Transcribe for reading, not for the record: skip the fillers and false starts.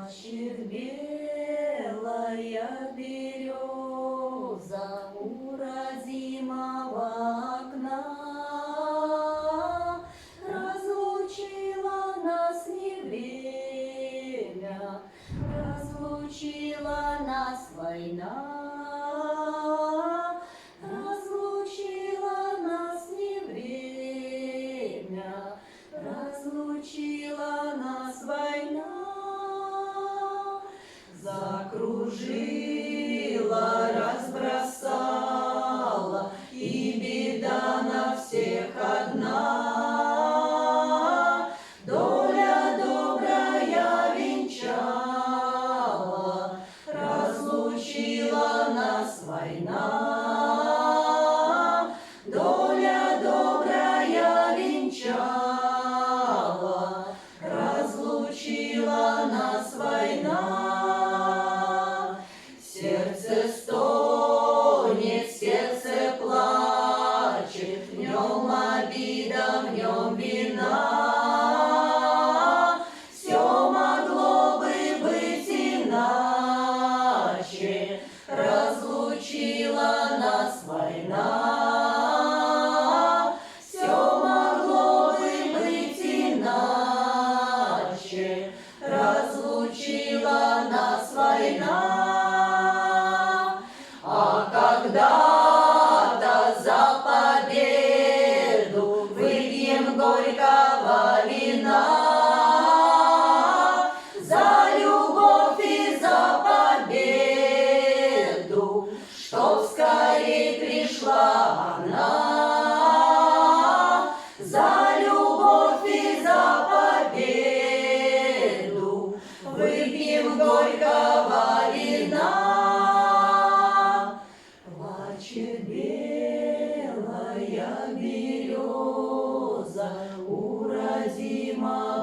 Плачет белая береза у родимого окна. Разлучила нас не время, разлучила нас война. Разлучила нас не время, разлучила нас война. Закружила, разбросала, и беда на всех одна. Доля добрая венчала, разлучила нас война. Доля добрая венчала, разлучила нас война. Сердце стонет, сердце плачет, в нем обида, в нем вина. Все могло бы быть иначе, разлучила нас война. Все могло бы быть иначе, разлучила нас война. А когда-то за победу выпьем горького вина, за любовь и за победу, чтоб скорей пришла она. За любовь и за победу выпьем горького вина. Плачет белая береза у родимого